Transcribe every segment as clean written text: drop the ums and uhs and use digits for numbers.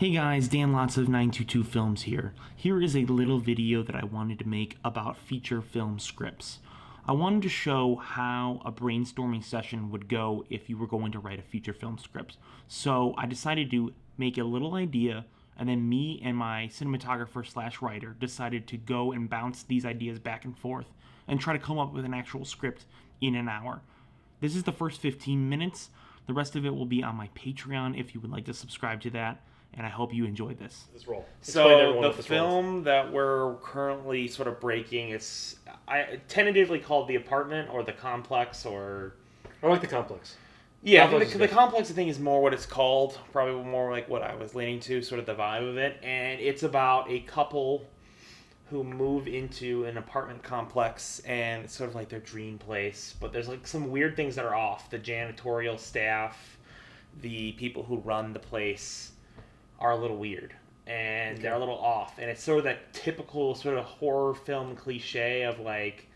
Hey guys, Dan Lots of 922 Films here. Here is a little video that I wanted to make about feature film scripts. I wanted to show how a brainstorming session would go if you were going to write a feature film script. So I decided to make a little idea, and then me and my cinematographer slash writer decided to go and bounce these ideas back and forth and try to come up with an actual script in an hour. This is the first 15 minutes. The rest of it will be on my Patreon if you would like to subscribe to that. And I hope you enjoy this. Roll. So the film that we're currently sort of breaking is tentatively called The Apartment or The Complex or... I like The Complex. Yeah, the Complex I think is more what it's called. Probably more like what I was leaning to, sort of the vibe of it. And it's about a couple who move into an apartment complex and it's sort of like their dream place. But there's like some weird things that are off. The janitorial staff, the people who run the place are a little weird and they're a little off, and it's sort of that typical sort of horror film cliche of like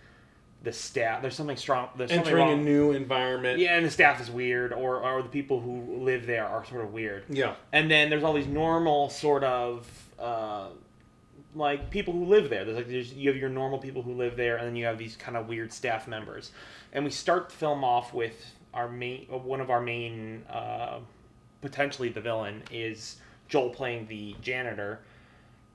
the staff. There's something strong. There's entering a new environment. Yeah, and the staff is weird, or the people who live there are sort of weird. Yeah, and then there's all these normal sort of like people who live there. You have your normal people who live there, and then you have these kind of weird staff members. And we start the film off with one of our main, potentially the villain is Joel playing the janitor,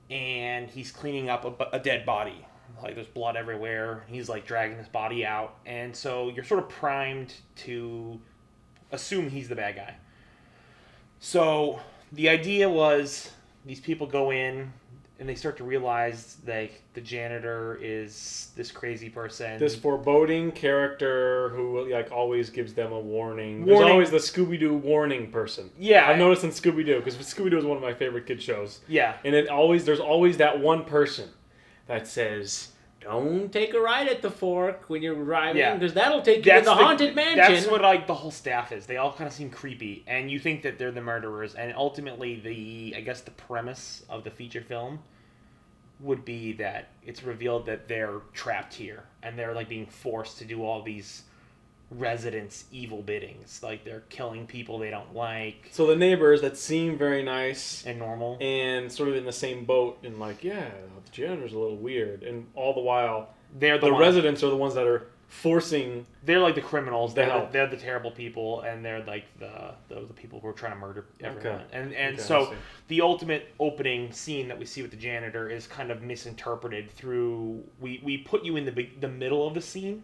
and he's cleaning up a dead body. Like there's blood everywhere. He's like dragging his body out, and so you're sort of primed to assume he's the bad guy. So the idea was these people go in and they start to realize like the janitor is this crazy person, this foreboding character who like always gives them a warning. There's always the Scooby-Doo warning person. Yeah, I've noticed in Scooby-Doo, because Scooby-Doo is one of my favorite kid shows. Yeah, and there's always that one person that says, "Don't take a ride at the fork when you're driving, because that'll take you to the haunted mansion." That's what like the whole staff is. They all kind of seem creepy, and you think that they're the murderers. And ultimately, the premise of the feature film would be that it's revealed that they're trapped here, and they're like being forced to do all these residents' evil biddings. Like they're killing people they don't like. So the neighbors that seem very nice and normal, and sort of in the same boat, and like, yeah, the janitor's a little weird, and all the while the residents are the ones that are forcing. They're like the criminals. They're the terrible people, and they're like the people who are trying to murder everyone. Okay. So the ultimate opening scene that we see with the janitor is kind of misinterpreted through we put you in the middle of the scene,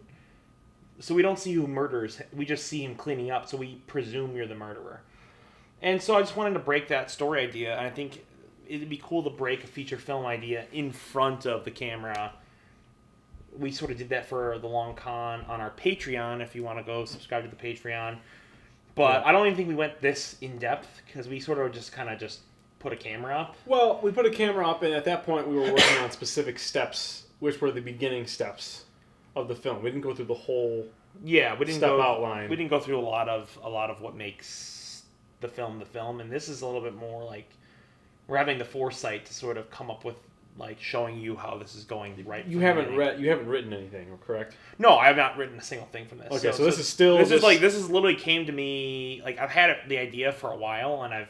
so we don't see who murders. We just see him cleaning up, so we presume you're the murderer. And so I just wanted to break that story idea, and I think it'd be cool to break a feature film idea in front of the camera. We sort of did that for the long con on our Patreon, if you want to go subscribe to the Patreon. But I don't even think we went this in depth, because we sort of just put a camera up. Well, we put a camera up, and at that point we were working on specific steps, which were the beginning steps of the film. We didn't go through the whole outline. We didn't go through a lot of what makes the film, and this is a little bit more like we're having the foresight to sort of come up with, like, showing you how this is going right. You haven't written anything, correct? No, I have not written a single thing from this. Okay, so this is literally came to me, like, I've had the idea for a while, and I've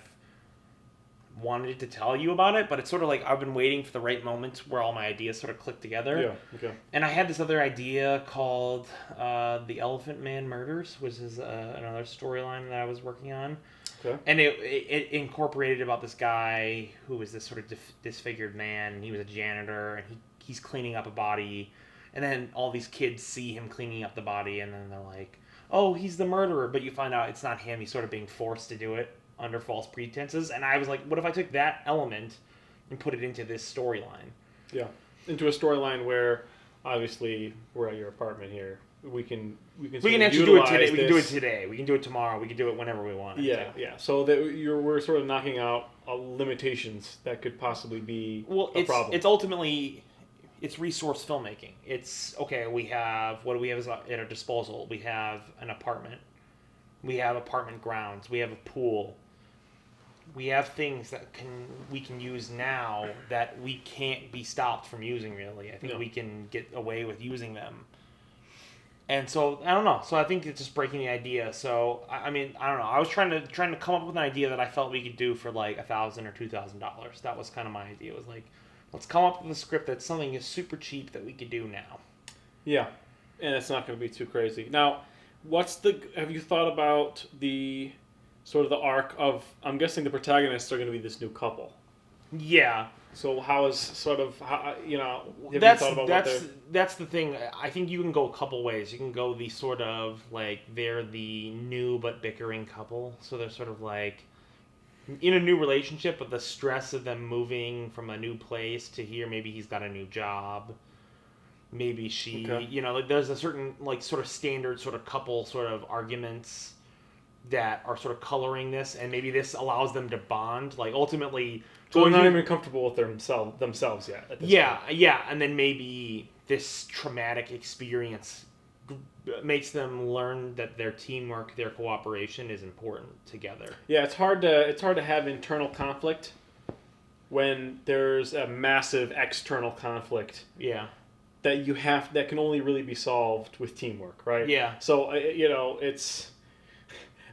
wanted to tell you about it, but it's sort of like I've been waiting for the right moment where all my ideas sort of click together. Yeah, okay. And I had this other idea called The Elephant Man Murders, which is another storyline that I was working on. Okay. And it incorporated about this guy who was this sort of disfigured man, and he was a janitor, and he's cleaning up a body, and then all these kids see him cleaning up the body, and then they're like, oh, he's the murderer, but you find out it's not him. He's sort of being forced to do it under false pretenses. And I was like, what if I took that element and put it into this storyline? Yeah, into a storyline where obviously we're at your apartment here. We can actually do it today. We can do it today. We can do it tomorrow. We can do it whenever we want. Yeah. So that we're sort of knocking out limitations that could possibly be a problem. It's ultimately resource filmmaking. It's okay. We have what do we have at our disposal? We have an apartment. We have apartment grounds. We have a pool. We have things that we can use now that we can't be stopped from using. Really, I think we can get away with using them. And so I don't know. So I think it's just breaking the idea. So I mean I don't know. I was trying to come up with an idea that I felt we could do for like $1,000 or $2,000. That was kind of my idea. It was like, let's come up with a script that's something is super cheap that we could do now. Yeah, and it's not going to be too crazy. Now, have you thought about the sort of the arc of? I'm guessing the protagonists are going to be this new couple. Yeah. So how is sort of have you thought about that's the thing. I think you can go a couple ways. You can go the sort of like they're the new but bickering couple. So they're sort of like in a new relationship, but the stress of them moving from a new place to here. Maybe he's got a new job. Maybe she, like there's a certain like sort of standard sort of couple sort of arguments that are sort of coloring this, and maybe this allows them to bond. Like ultimately. So they're not even comfortable with themselves yet. At this point. Yeah, and then maybe this traumatic experience makes them learn that their teamwork, their cooperation is important together. Yeah, it's hard to have internal conflict when there's a massive external conflict. Yeah. That can only really be solved with teamwork, right? Yeah. So it's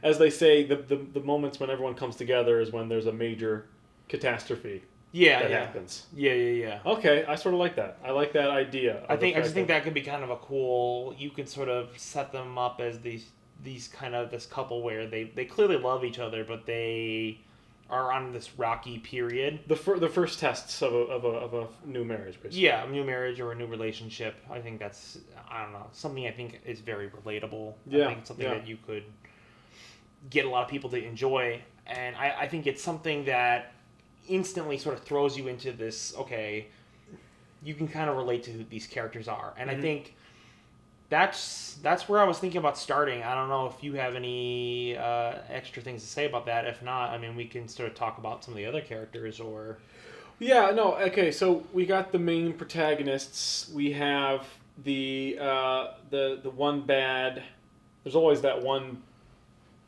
as they say, the moments when everyone comes together is when there's a major catastrophe that happens. Yeah. Okay, I sort of like that. I like that idea. I just think that could be kind of a cool. You could sort of set them up as these kind of this couple where they clearly love each other, but they are on this rocky period. The first tests of a new marriage, basically. Yeah, a new marriage or a new relationship. I think that's something I think is very relatable. Yeah, I think it's something that you could get a lot of people to enjoy, and I think it's something that instantly sort of throws you into this, okay, you can kind of relate to who these characters are. And I think that's where I was thinking about starting. I don't know if you have any extra things to say about that. If not, I mean, we can sort of talk about some of the other characters or... Yeah, no, okay, so we got the main protagonists. We have the one bad... There's always that one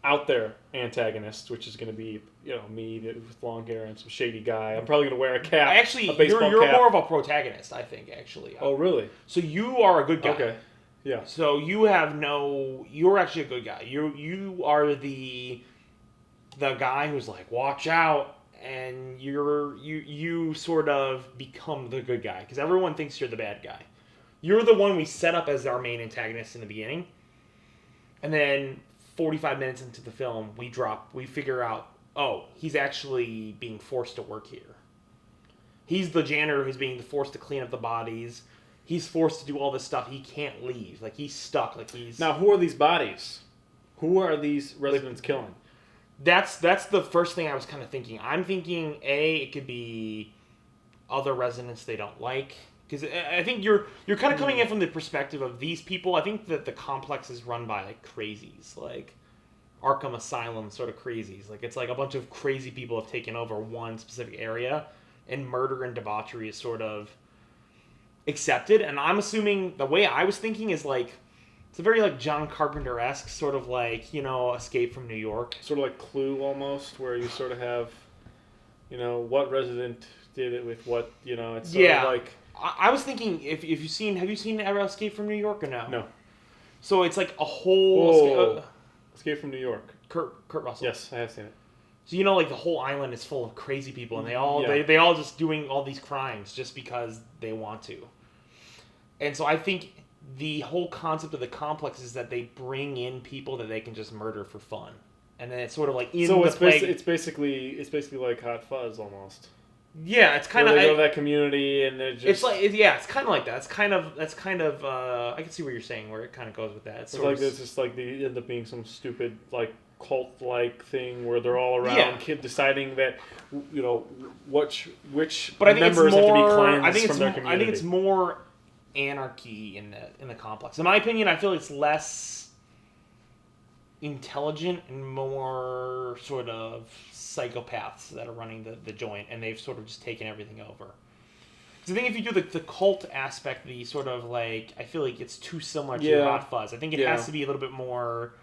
out there antagonist, which is going to be me with long hair and some shady guy. I'm probably going to wear a cap. Actually, a baseball you're cap. more of a protagonist, I think. Actually. Oh, really? So you are a good guy. Okay. Yeah. So you're actually a good guy. You are the guy who's like, watch out, and you sort of become the good guy because everyone thinks you're the bad guy. You're the one we set up as our main antagonist in the beginning, and then 45 minutes into the film, we figure out, oh, he's actually being forced to work here. He's the janitor who's being forced to clean up the bodies. He's forced to do all this stuff. He can't leave. Like, he's stuck. Like, he's... Now, who are these bodies? Who are these residents killing? That's the first thing I was kind of thinking. I'm thinking, it could be other residents they don't like. Because I think you're kind of coming in from the perspective of these people. I think that the complex is run by, like, crazies. Like, Arkham Asylum sort of crazies. Like, it's like a bunch of crazy people have taken over one specific area, and murder and debauchery is sort of accepted. And I'm assuming the way I was thinking is, like, it's a very, like, John Carpenter-esque sort of, like, Escape from New York. Sort of like Clue, almost, where you sort of have, what resident did it with what, it's sort of like... I was thinking, have you seen Escape from New York or no? No. So it's like a whole... Escape from New York. Kurt Russell. Yes, I have seen it. So like the whole island is full of crazy people, and they all just doing all these crimes just because they want to. And so I think the whole concept of the complex is that they bring in people that they can just murder for fun, and then it's sort of like it's basically like Hot Fuzz almost. Yeah, it's kind of they go to that community and they're just... It's kind of like that. That's kind of I can see what you're saying, where it kind of goes with that. It's just like they end up being some stupid like cult-like thing where they're all around deciding that which members have to be cleansed from their community. I think it's more anarchy in the complex. In my opinion, I feel it's less intelligent and more sort of psychopaths that are running the joint, and they've sort of just taken everything over. Because I think if you do the cult aspect, the sort of like, I feel like it's too similar to Hot Fuzz. I think it has to be a little bit more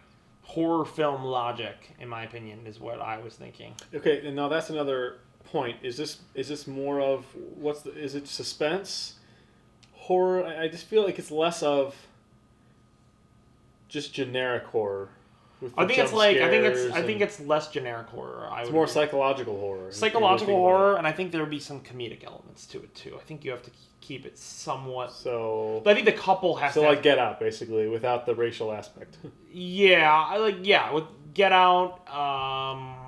horror film logic, in my opinion, is what I was thinking. Okay, and now that's another point. Is this more of is it suspense, horror? I just feel like it's less of just generic horror. With I the think it's jump like I scares think and it's less generic horror. it's more psychological horror. psychological horror, and I think there would be some comedic elements to it too. I think you have to keep it somewhat. So But I think the couple has to like have, Get Out, basically, without the racial aspect. with Get Out,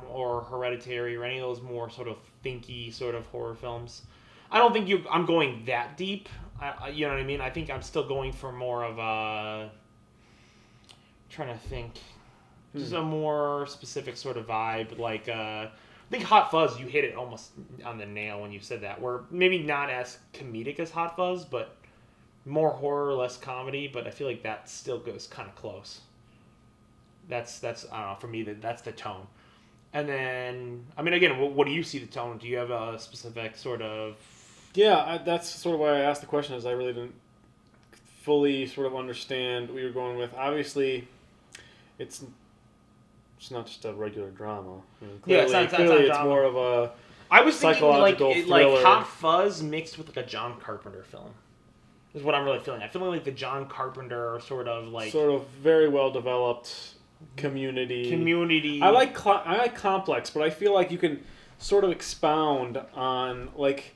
or Hereditary, or any of those more sort of thinky sort of horror films. I don't think I'm going that deep. You know what I mean? I think I'm still going for more of a. Trying to think, just a more specific sort of vibe. Like, I think Hot Fuzz, you hit it almost on the nail when you said that. Where maybe not as comedic as Hot Fuzz, but more horror, less comedy. But I feel like that still goes kind of close. That's I don't know, for me that's the tone. And then I mean, again, what do you see the tone? Do you have a specific sort of? Yeah, that's sort of why I asked the question. Is I really didn't fully sort of understand what you're going with. Obviously, it's not just a regular drama. I mean, clearly, it's not it's more of a I was thinking psychological thriller. like Hot Fuzz mixed with like a John Carpenter film. Is what I'm really feeling. I feel like the John Carpenter sort of very well developed community. I like complex, but I feel like you can sort of expound on like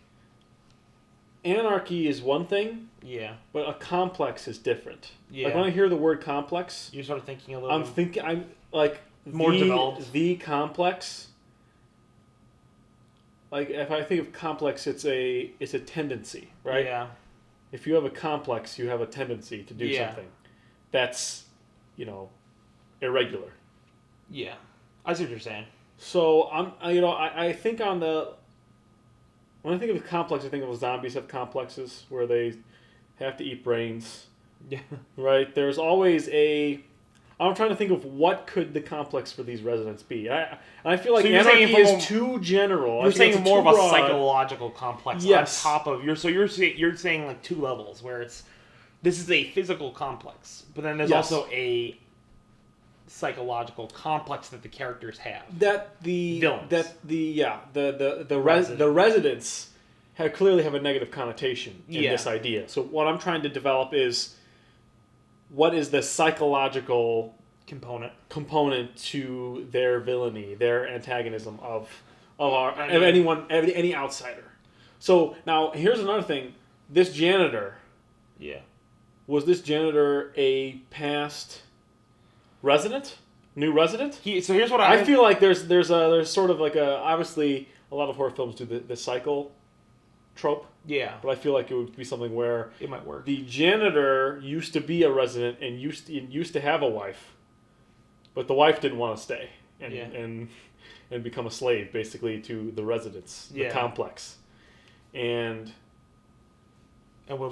anarchy is one thing. Yeah. But a complex is different. Yeah. Like when I hear the word complex, you're sort of thinking a little. I'm like more developed. The complex. Like if I think of complex, it's a tendency, right? Yeah. If you have a complex, you have a tendency to do something that's, irregular. Yeah, I see what you're saying. So I think when I think of complex, I think of zombies have complexes where they have to eat brains. Yeah. Right. There's always I'm trying to think of what could the complex for these residents be. I feel like anarchy is too general. You're saying more of a broad psychological complex on top of so you're saying like two levels where this is a physical complex, but then there's also a psychological complex that the characters have. The residents clearly have a negative connotation in this idea. So what I'm trying to develop is what is the psychological component to their villainy, their antagonism of any outsider. So now here's another thing. This janitor. Yeah. Was this janitor a past resident? New resident? So here's what I feel like there's sort of like obviously a lot of horror films do the cycle trope. Yeah. But I feel like it would be something where it might work. The janitor used to be a resident and used to have a wife, but the wife didn't want to stay and become a slave basically to the residents, the complex. And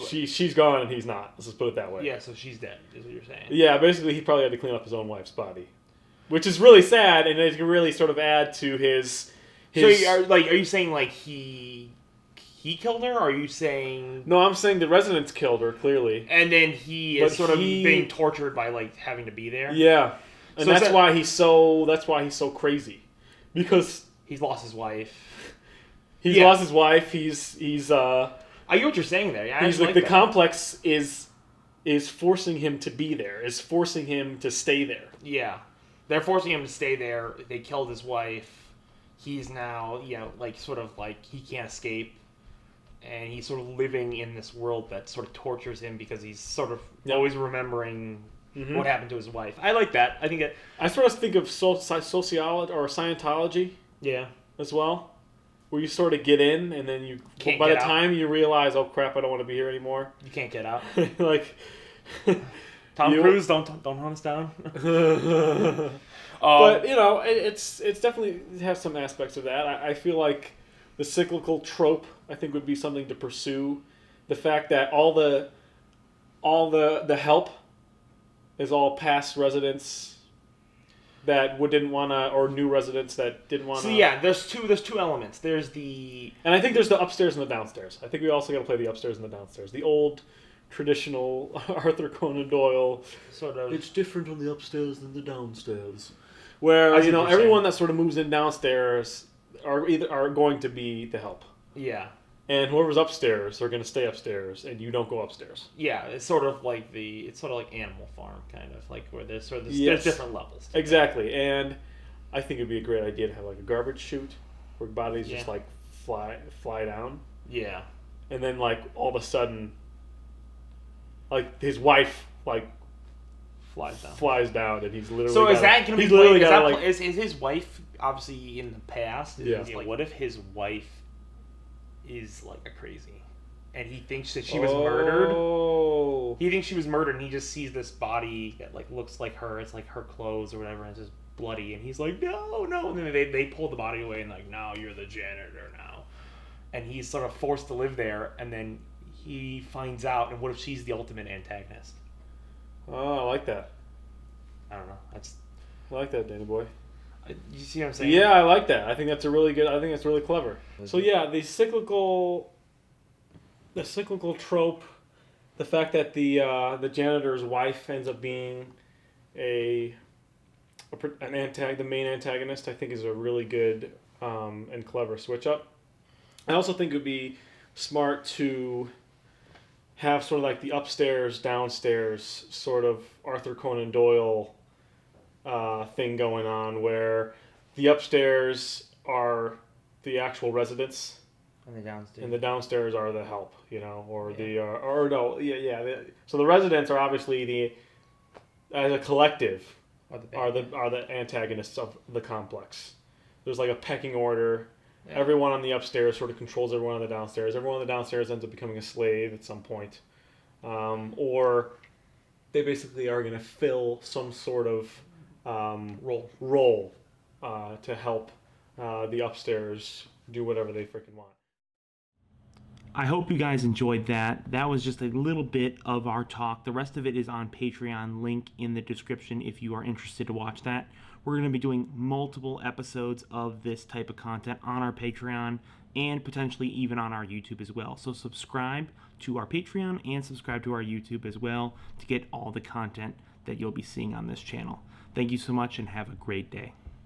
she's gone and he's not. Let's just put it that way. Yeah, so she's dead, is what you're saying. Yeah, basically he probably had to clean up his own wife's body, which is really sad, and it can really sort of add to his. So are you saying like he killed her, or are you saying? No, I'm saying the residents killed her clearly, and then he is sort of being tortured by like having to be there. Yeah, and so that's why he's so crazy, because he's lost his wife. He's lost his wife. He's. I get what you're saying there. Yeah, he's like the complex is forcing him to be there. Is forcing him to stay there. Yeah, they're forcing him to stay there. They killed his wife. He's now sort of like he can't escape, and he's sort of living in this world that sort of tortures him because he's sort of always remembering what happened to his wife. I like that. I think I sort of think of sociology or Scientology. Yeah, as well. Where you sort of get in, and then you can't by the time you realize, oh crap, I don't want to be here anymore. You can't get out. Like Tom Cruise, don't hunt us down. But it's definitely has some aspects of that. I feel like the cyclical trope I think would be something to pursue. The fact that all the help is all past residents that didn't want to, or new residents that didn't want to. So yeah, there's two elements. There's and I think there's the upstairs and the downstairs. I think we also got to play the upstairs and the downstairs. The old, traditional Arthur Conan Doyle sort of. It's different on the upstairs than the downstairs. Where everyone that sort of moves in downstairs are going to be the help. Yeah. and whoever's upstairs are going to stay upstairs, and you don't go upstairs. Yeah, it's sort of like Animal Farm, kind of like where there's Yes. there's different levels. Exactly, and I think it'd be a great idea to have like a garbage chute where bodies just like fly down. Yeah. And then like all of a sudden, like his wife like flies down, and he's literally. So is that going to be? Is his wife obviously in the past? Yeah. Like, what if his wife is like a crazy, and he thinks that she was murdered? Oh. He thinks she was murdered, and he just sees this body that like looks like her. It's like her clothes or whatever, and it's just bloody. And he's like, no. And then they pull the body away, and like, now you're the janitor now. And he's sort of forced to live there, and then he finds out. And what if she's the ultimate antagonist? Oh, I like that. I don't know. I like that, Danny boy. You see what I'm saying? Yeah, I like that. I think that's really clever. So yeah, the cyclical trope, the fact that the janitor's wife ends up being the main antagonist, I think is a really good and clever switch up. I also think it would be smart to have sort of like the upstairs, downstairs sort of Arthur Conan Doyle thing going on, where the upstairs are the actual residents, and the downstairs are the help, or so the residents are obviously as a collective are the antagonists of the complex. There's like a pecking order. Yeah. Everyone on the upstairs sort of controls everyone on the downstairs. Everyone on the downstairs ends up becoming a slave at some point, or they basically are going to fill some sort of role to help the upstairs do whatever they freaking want. I hope you guys enjoyed that. That was just a little bit of our talk. The rest of it is on Patreon, link in the description if you are interested to watch that. We're going to be doing multiple episodes of this type of content on our Patreon and potentially even on our YouTube as well. So subscribe to our Patreon and subscribe to our YouTube as well to get all the content that you'll be seeing on this channel. Thank you so much and have a great day.